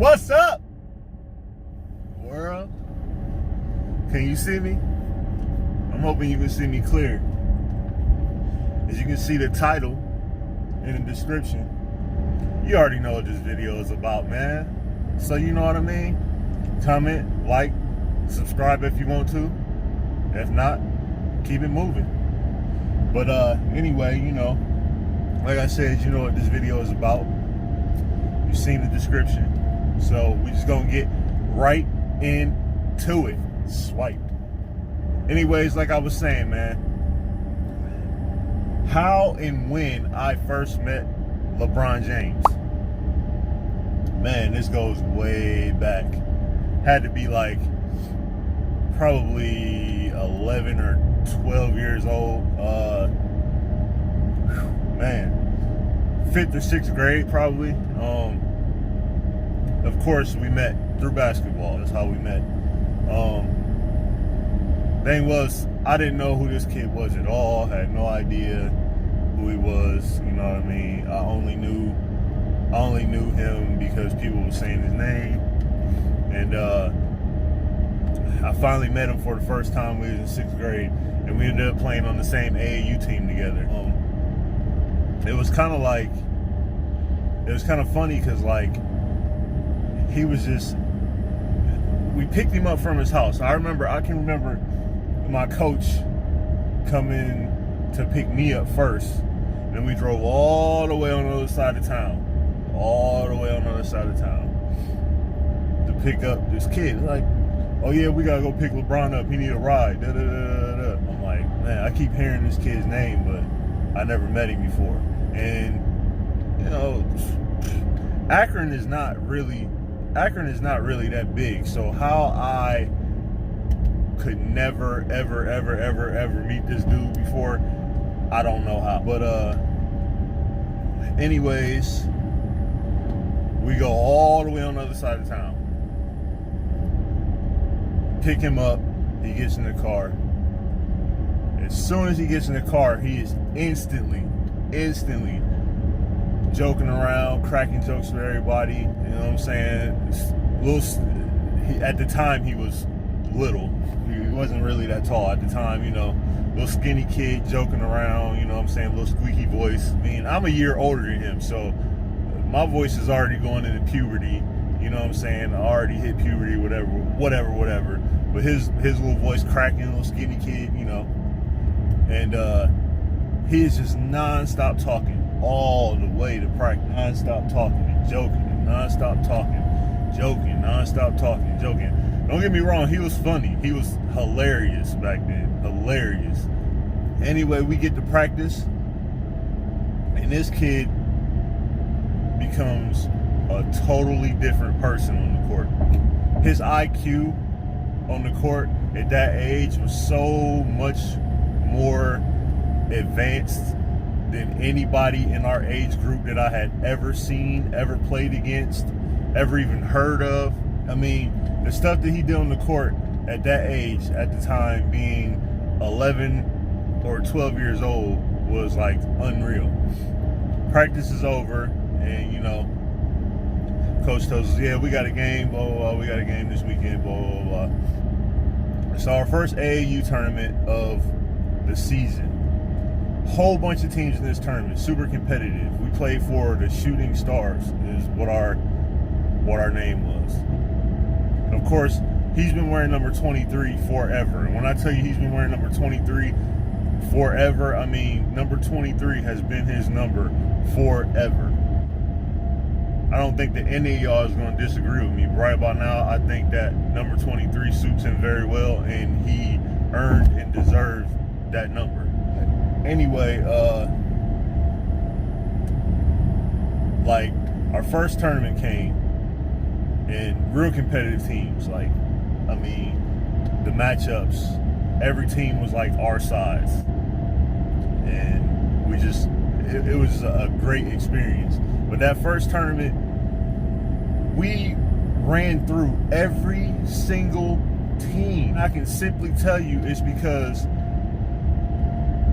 What's up, world? Can you see me? I'm hoping you can see me clear. As you can see the title in the description, you already know what this video is about, man. So you know what I mean? Comment, like, subscribe if you want to. If not, keep it moving. But anyway, you know, like I said, you know what this video is about. You've seen the description. So we just gonna get right into it. Swipe. Anyways, like I was saying, man, how and when I first met LeBron James. Man, this goes way back. Had to be like probably 11 or 12 years old. Man, 5th or 6th grade probably. Of course, we met through basketball. That's how we met. Thing was, I didn't know who this kid was at all. Had no idea who he was. You know what I mean? I only knew him because people were saying his name. And I finally met him for the first time. We was in 6th grade, and we ended up playing on the same AAU team together. It was kind of funny because like he was just. We picked him up from his house. I can remember my coach coming to pick me up first, and we drove all the way on the other side of town. All the way on the other side of town to pick up this kid. Like, oh yeah, we gotta go pick LeBron up. He need a ride. Da, da, da, da, da. I'm like, man, I keep hearing this kid's name, but I never met him before. And you know, Akron is not really that big. So how I could never, ever meet this dude before, I don't know how. But anyways, we go all the way on the other side of town. Pick him up, he gets in the car. As soon as he gets in the car, he is instantly joking around, cracking jokes with everybody. You know what I'm saying? At the time, he was little. He wasn't really that tall at the time, you know. Little skinny kid joking around, you know what I'm saying? Little squeaky voice. I mean, I'm a year older than him, so my voice is already going into puberty. You know what I'm saying? I already hit puberty, whatever. But his little voice cracking, little skinny kid, you know. And he is just non-stop talking all the way to practice. Non-stop talking and joking, non-stop talking, joking, non-stop talking, joking. Don't get me wrong, he was funny. He was hilarious back then. Hilarious. Anyway, we get to practice, and this kid becomes a totally different person on the court. His IQ on the court at that age was so much more advanced than anybody in our age group that I had ever seen, ever played against, ever even heard of. I mean, the stuff that he did on the court at that age, at the time being 11 or 12 years old, was like unreal. Practice is over, and you know, coach tells us, yeah, we got a game, blah, blah, blah. We got a game this weekend, blah, blah, blah. So our first AAU tournament of the season. Whole bunch of teams in this tournament, super competitive. We played for the Shooting Stars, is what our name was. Of course, he's been wearing number 23 forever. And when I tell you he's been wearing number 23 forever, I mean number 23 has been his number forever. I don't think that any of y'all is going to disagree with me. Right about now, I think that number 23 suits him very well, and he earned and deserved that number. Anyway, like our first tournament came, and real competitive teams. Like, I mean, the matchups, every team was like our size, and we just, it was a great experience. But that first tournament, we ran through every single team. I can simply tell you it's because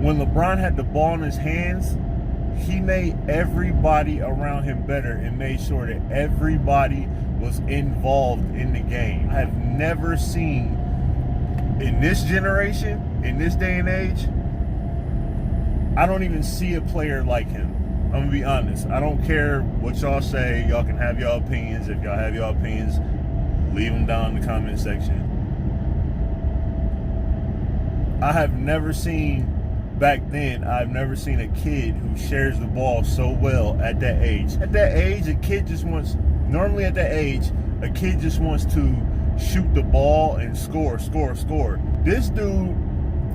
when LeBron had the ball in his hands, he made everybody around him better and made sure that everybody was involved in the game. I have never seen, in this generation, in this day and age, I don't even see a player like him. I'm gonna be honest. I don't care what y'all say. Y'all can have y'all opinions. If y'all have y'all opinions, leave them down in the comment section. I have never seen, back then, I've never seen a kid who shares the ball so well at that age. At that age, a kid just wants, normally at that age, a kid just wants to shoot the ball and score. This dude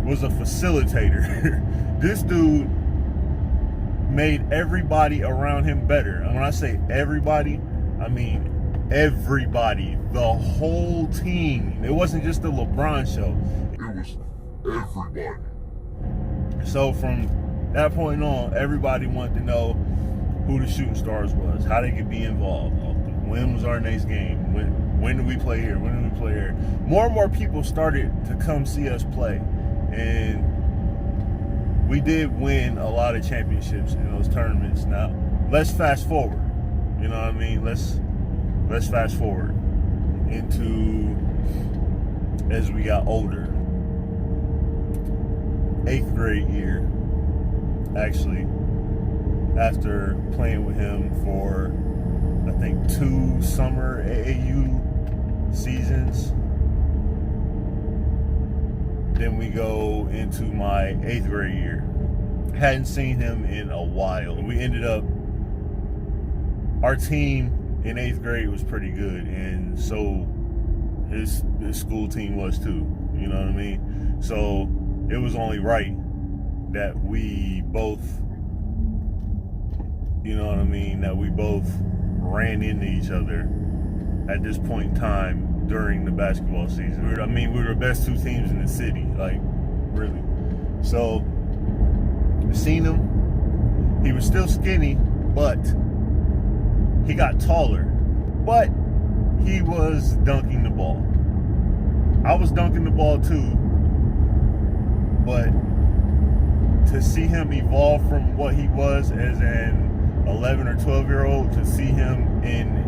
was a facilitator. This dude made everybody around him better. And when I say everybody, I mean everybody. The whole team. It wasn't just the LeBron show. It was everybody. So from that point on, everybody wanted to know who the shooting stars was, how they could be involved. When was our next game? When do we play here? When do we play here? More and more people started to come see us play. And we did win a lot of championships in those tournaments. Now, let's fast forward. You know what I mean? Let's fast forward into as we got older. 8th grade year, actually, after playing with him for, I think, 2 summer AAU seasons. Then we go into my 8th grade year. Hadn't seen him in a while. We ended up, our team in 8th grade was pretty good, and so his school team was too. You know what I mean? So it was only right that we both, you know what I mean, that we both ran into each other at this point in time during the basketball season. We were the best 2 teams in the city, like, really. So, I seen him. He was still skinny, but he got taller. But he was dunking the ball. I was dunking the ball too, but to see him evolve from what he was as an 11 or 12-year-old to see him in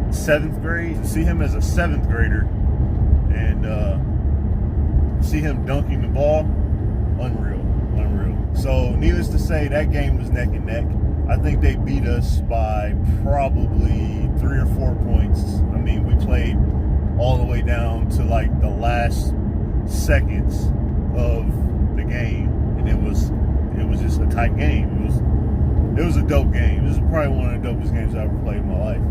7th grade, to see him as a 7th grader and see him dunking the ball, unreal. So needless to say, that game was neck and neck. I think they beat us by probably 3 or 4 points. I mean, we played all the way down to like the last seconds of the game, and it was just a tight game. It was a dope game. This is probably one of the dopest games I ever played in my life.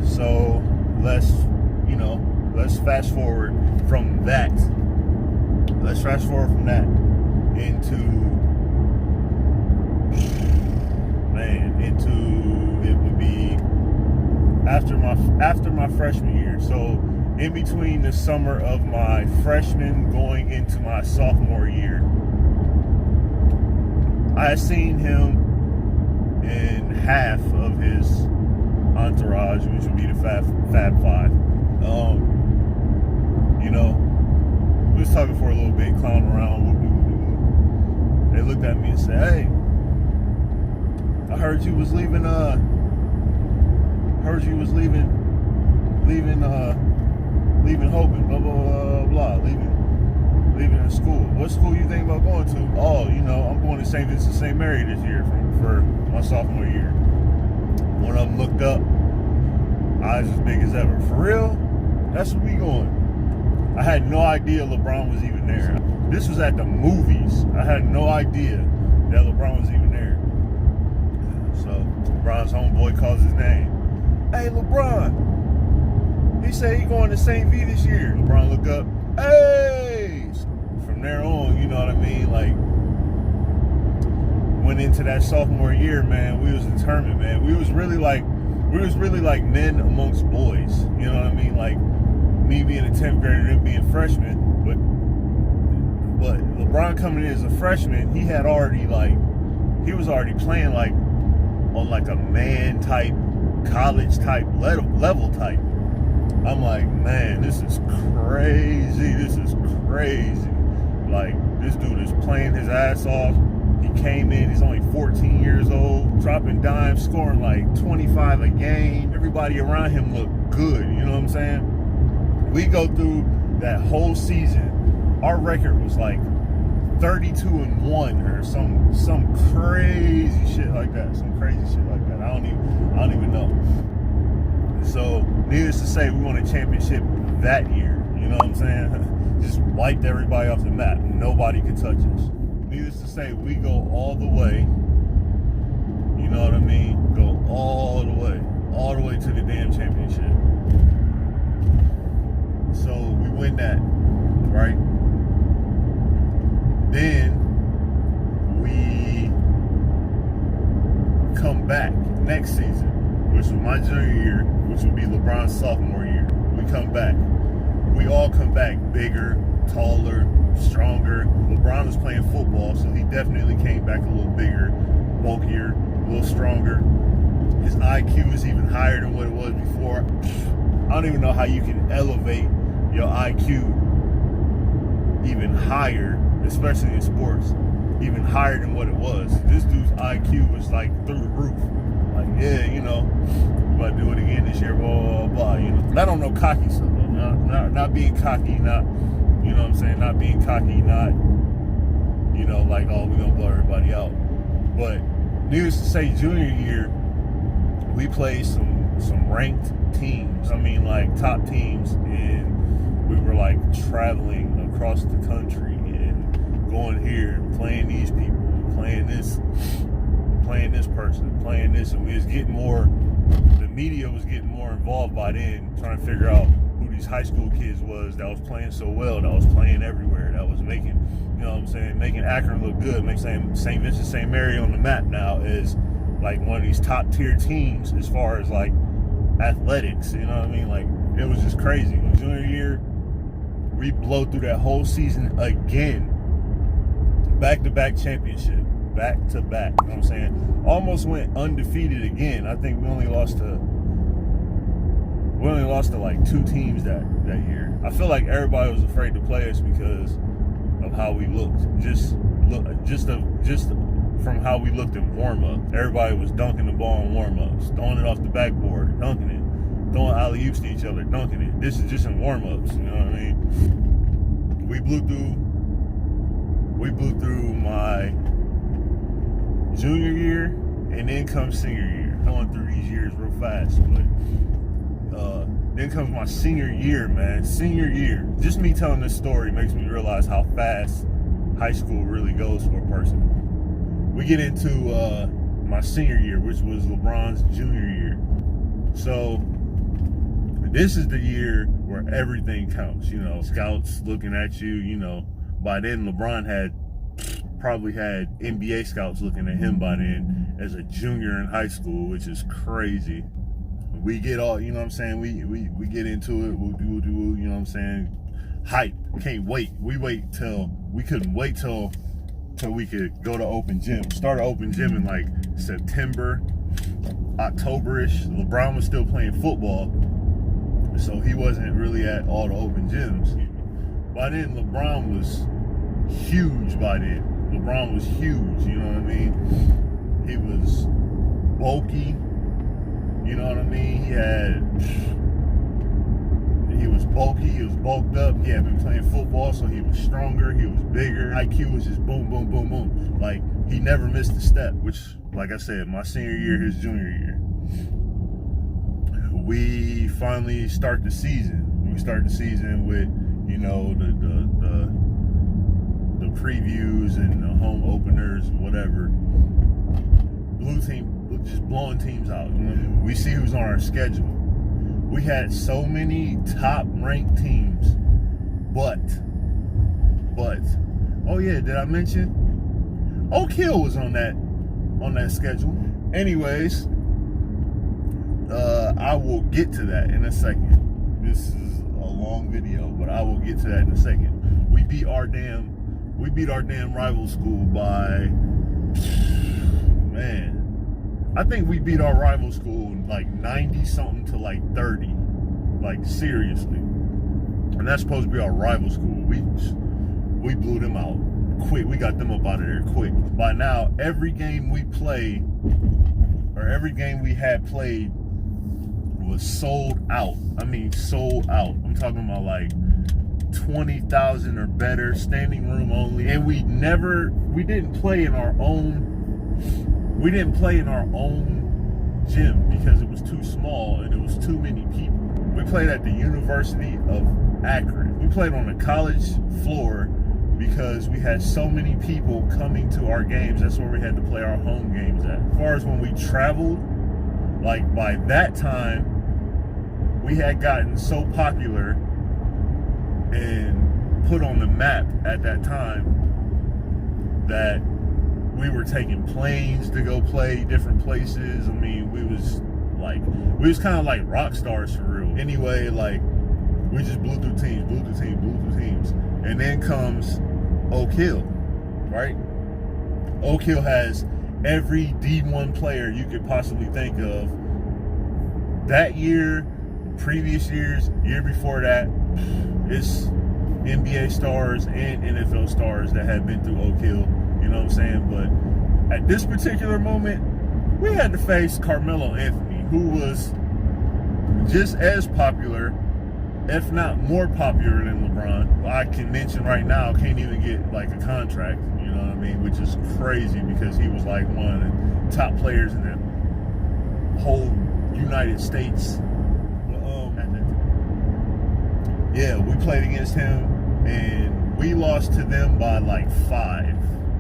So let's fast forward from that. Let's fast forward from that into it would be after my freshman year. So in between the summer of my freshman going into my sophomore year, I had seen him in half of his entourage, which would be the Fab Five. We was talking for a little bit, clowning around. They looked at me and said, "Hey, I heard you was leaving. Leaving Hope and blah blah blah. Leaving the school. What school you think about going to? Oh, I'm going to St. Vincent St. Mary this year for my sophomore year." One of them looked up, eyes as big as ever. For real? That's where we going. I had no idea LeBron was even there. This was at the movies. I had no idea that LeBron was even there. So LeBron's homeboy calls his name. "Hey, LeBron." He said he going to St. V this year. LeBron looked up. "Hey!" From there on, you know what I mean? Like, went into that sophomore year, man, we was determined, man. We was really like men amongst boys. You know what I mean? Like, me being a 10th grader and him being freshmen, but LeBron coming in as a freshman, he was already playing like on like a man type, college type level type. I'm like, man, this is crazy. Like, this dude is playing his ass off. He came in, he's only 14 years old, dropping dimes, scoring like 25 a game. Everybody around him looked good, you know what I'm saying? We go through that whole season, our record was like 32-1 or some crazy shit like that. Some crazy shit like that. I don't even know. So, needless to say, we won a championship that year. You know what I'm saying? Just wiped everybody off the map. Nobody could touch us. Needless to say, we go all the way. You know what I mean? Go all the way to the damn championship. So we win that, right? Then we come back next season, which was my junior year, which would be LeBron's sophomore year. We come back. We all come back bigger, taller, stronger. LeBron was playing football, so he definitely came back a little bigger, bulkier, a little stronger. His IQ is even higher than what it was before. I don't even know how you can elevate your IQ even higher, especially in sports, even higher than what it was. This dude's IQ was like through the roof. Like, yeah, you know, we're about to do it again this year, blah, blah, blah, you know. I don't know cocky stuff, though. Not being cocky, not, you know what I'm saying, not being cocky, not, you know, like, oh, we're going to blow everybody out. But needless to say, junior year, we played some ranked teams. I mean, like, top teams, and we were, like, traveling across the country and going here and playing these people, playing this person, playing this, and we was getting more, the media was getting more involved by then, trying to figure out who these high school kids was that was playing so well, that was playing everywhere, that was making, you know what I'm saying, making Akron look good, making St. Vincent St. Mary on the map now is like one of these top tier teams as far as like athletics, you know what I mean? Like, it was just crazy. In junior year, we blow through that whole season again, back-to-back championship. Back to back, you know what I'm saying? Almost went undefeated again. I think we only lost to like 2 teams that year. I feel like everybody was afraid to play us because of how we looked. Just from how we looked in warm-up. Everybody was dunking the ball in warm-ups, throwing it off the backboard, dunking it, throwing alley-oops to each other, dunking it. This is just in warm-ups, you know what I mean? We blew through my junior year, and then comes senior year. Going through these years real fast, but then comes my senior year, man. Senior year. Just me telling this story makes me realize how fast high school really goes for a person. We get into my senior year, which was LeBron's junior year. So this is the year where everything counts. You know, scouts looking at you. You know, by then LeBron probably had NBA scouts looking at him by then as a junior in high school, which is crazy. We get all, you know what I'm saying, we get into it, we'll do, you know what I'm saying, hype, can't wait. We couldn't wait till we could go to open gym. Start open gym in like September, October-ish. LeBron was still playing football, so he wasn't really at all the open gyms. By then, LeBron was huge by then. LeBron was huge, you know what I mean? He was bulky, you know what I mean? He was bulky, he was bulked up, he had been playing football, so he was stronger, he was bigger. IQ was just boom, boom, boom, boom. Like, he never missed a step, which, like I said, my senior year, his junior year. We finally start the season. We start the season with, you know, the previews and the home openers, whatever. Blue team just blowing teams out. We see who's on our schedule. We had so many top ranked teams, but oh yeah, did I mention Oak Hill was on that schedule? Anyways, I will get to that in a second. This is a long video, but I will get to that in a second. We beat our damn rival school by, man, I think we beat our rival school like 90 something to like 30, like seriously. And that's supposed to be our rival school. We blew them out. quick. We got them up out of there quick. By now, every game we play, or every game we had played, was sold out. I mean, sold out. I'm talking about like 20,000 or better, standing room only. And we didn't play in our own gym because it was too small and it was too many people. We played at the University of Akron. We played on a college floor because we had so many people coming to our games. That's where we had to play our home games at. As far as when we traveled, like by that time, we had gotten so popular and put on the map at that time that we were taking planes to go play different places. I mean, we was kind of like rock stars for real. Anyway, like we just blew through teams. And then comes Oak Hill, right? Oak Hill has every D1 player you could possibly think of. That year, previous years, year before that, it's NBA stars and NFL stars that have been through Oak Hill, you know what I'm saying? But at this particular moment, we had to face Carmelo Anthony, who was just as popular, if not more popular than LeBron. I can mention right now, can't even get like a contract, you know what I mean? Which is crazy because he was like one of the top players in the whole United States. Yeah, we played against him and we lost to them by like 5.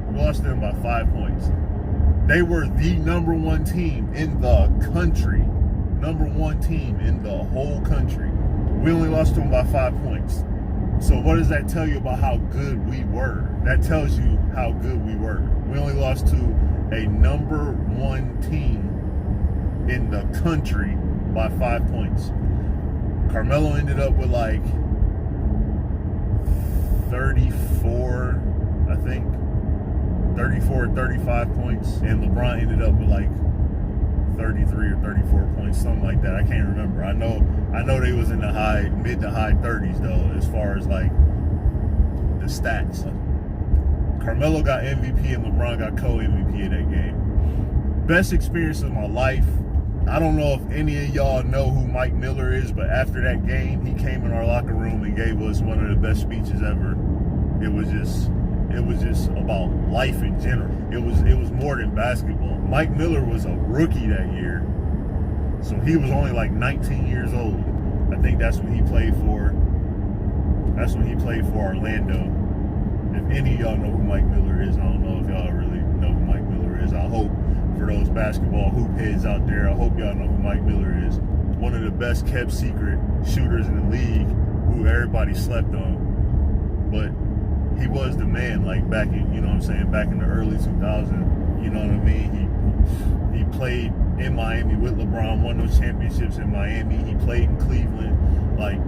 We lost to them by 5 points. They were the number 1 team in the country. Number 1 team in the whole country. We only lost to them by 5 points. So what does that tell you about how good we were? That tells you how good we were. We only lost to a number 1 team in the country by 5 points. Carmelo ended up with like 34, I think, 34 or 35 points, and LeBron ended up with like 33 or 34 points, something like that. I can't remember. I know they was in the mid to high 30s though, as far as like the stats. Carmelo got MVP and LeBron got co-MVP of that game. Best experience of my life. I don't know if any of y'all know who Mike Miller is, but after that game, he came in our locker room and gave us one of the best speeches ever. It was just about life in general. It was more than basketball. Mike Miller was a rookie that year, so he was only like 19 years old. I think that's when he played for. That's when he played for Orlando. If any of y'all know who Mike Miller is, I don't know if y'all really know who Mike Miller is. I hope for those basketball hoop heads out there, I hope y'all know who Mike Miller is. One of the best kept secret shooters in the league, who everybody slept on. But he was the man, like back in, you know what I'm saying, back in the early 2000s, you know what I mean? He played in Miami with LeBron, won those championships in Miami. He played in Cleveland. Like,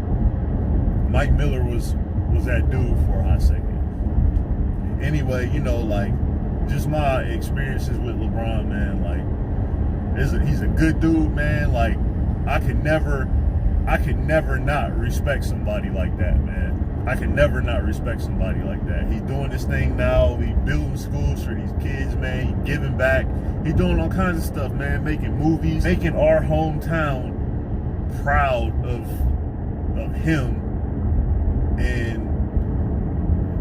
Mike Miller was that dude for a hot second. Anyway, you know, like, just my experiences with LeBron, man, like, he's a good dude, man. Like, I could never not respect somebody like that, man. I can never not respect somebody like that. He's doing this thing now. He's building schools for these kids, man. He's giving back. He's doing all kinds of stuff, man. Making movies, making our hometown proud of him. And,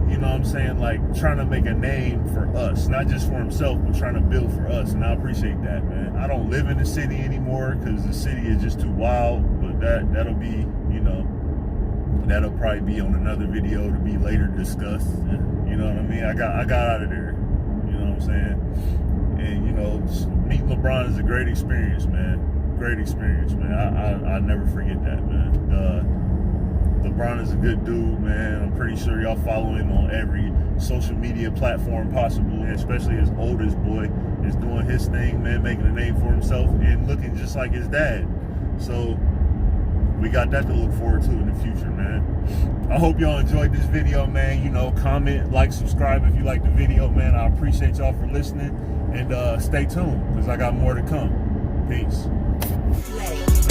you know what I'm saying, like, trying to make a name for us, not just for himself, but trying to build for us. And I appreciate that, man. I don't live in the city anymore because the city is just too wild, but that'll be, you know, that'll probably be on another video to be later discussed. You know what I mean? I got out of there. You know what I'm saying? And, you know, meeting LeBron is a great experience, man. Great experience, man. I never forget that, man. LeBron is a good dude, man. I'm pretty sure y'all follow him on every social media platform possible, especially his oldest boy is doing his thing, man, making a name for himself and looking just like his dad. So we got that to look forward to in the future, man. I hope y'all enjoyed this video, man. You know, comment, like, subscribe if you like the video, man. I appreciate y'all for listening, and stay tuned because I got more to come. Peace.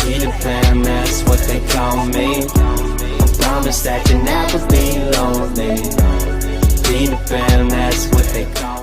Peter Pan, that's what they call me. I promise that you'll never be lonely. Peter Pan, that's what they call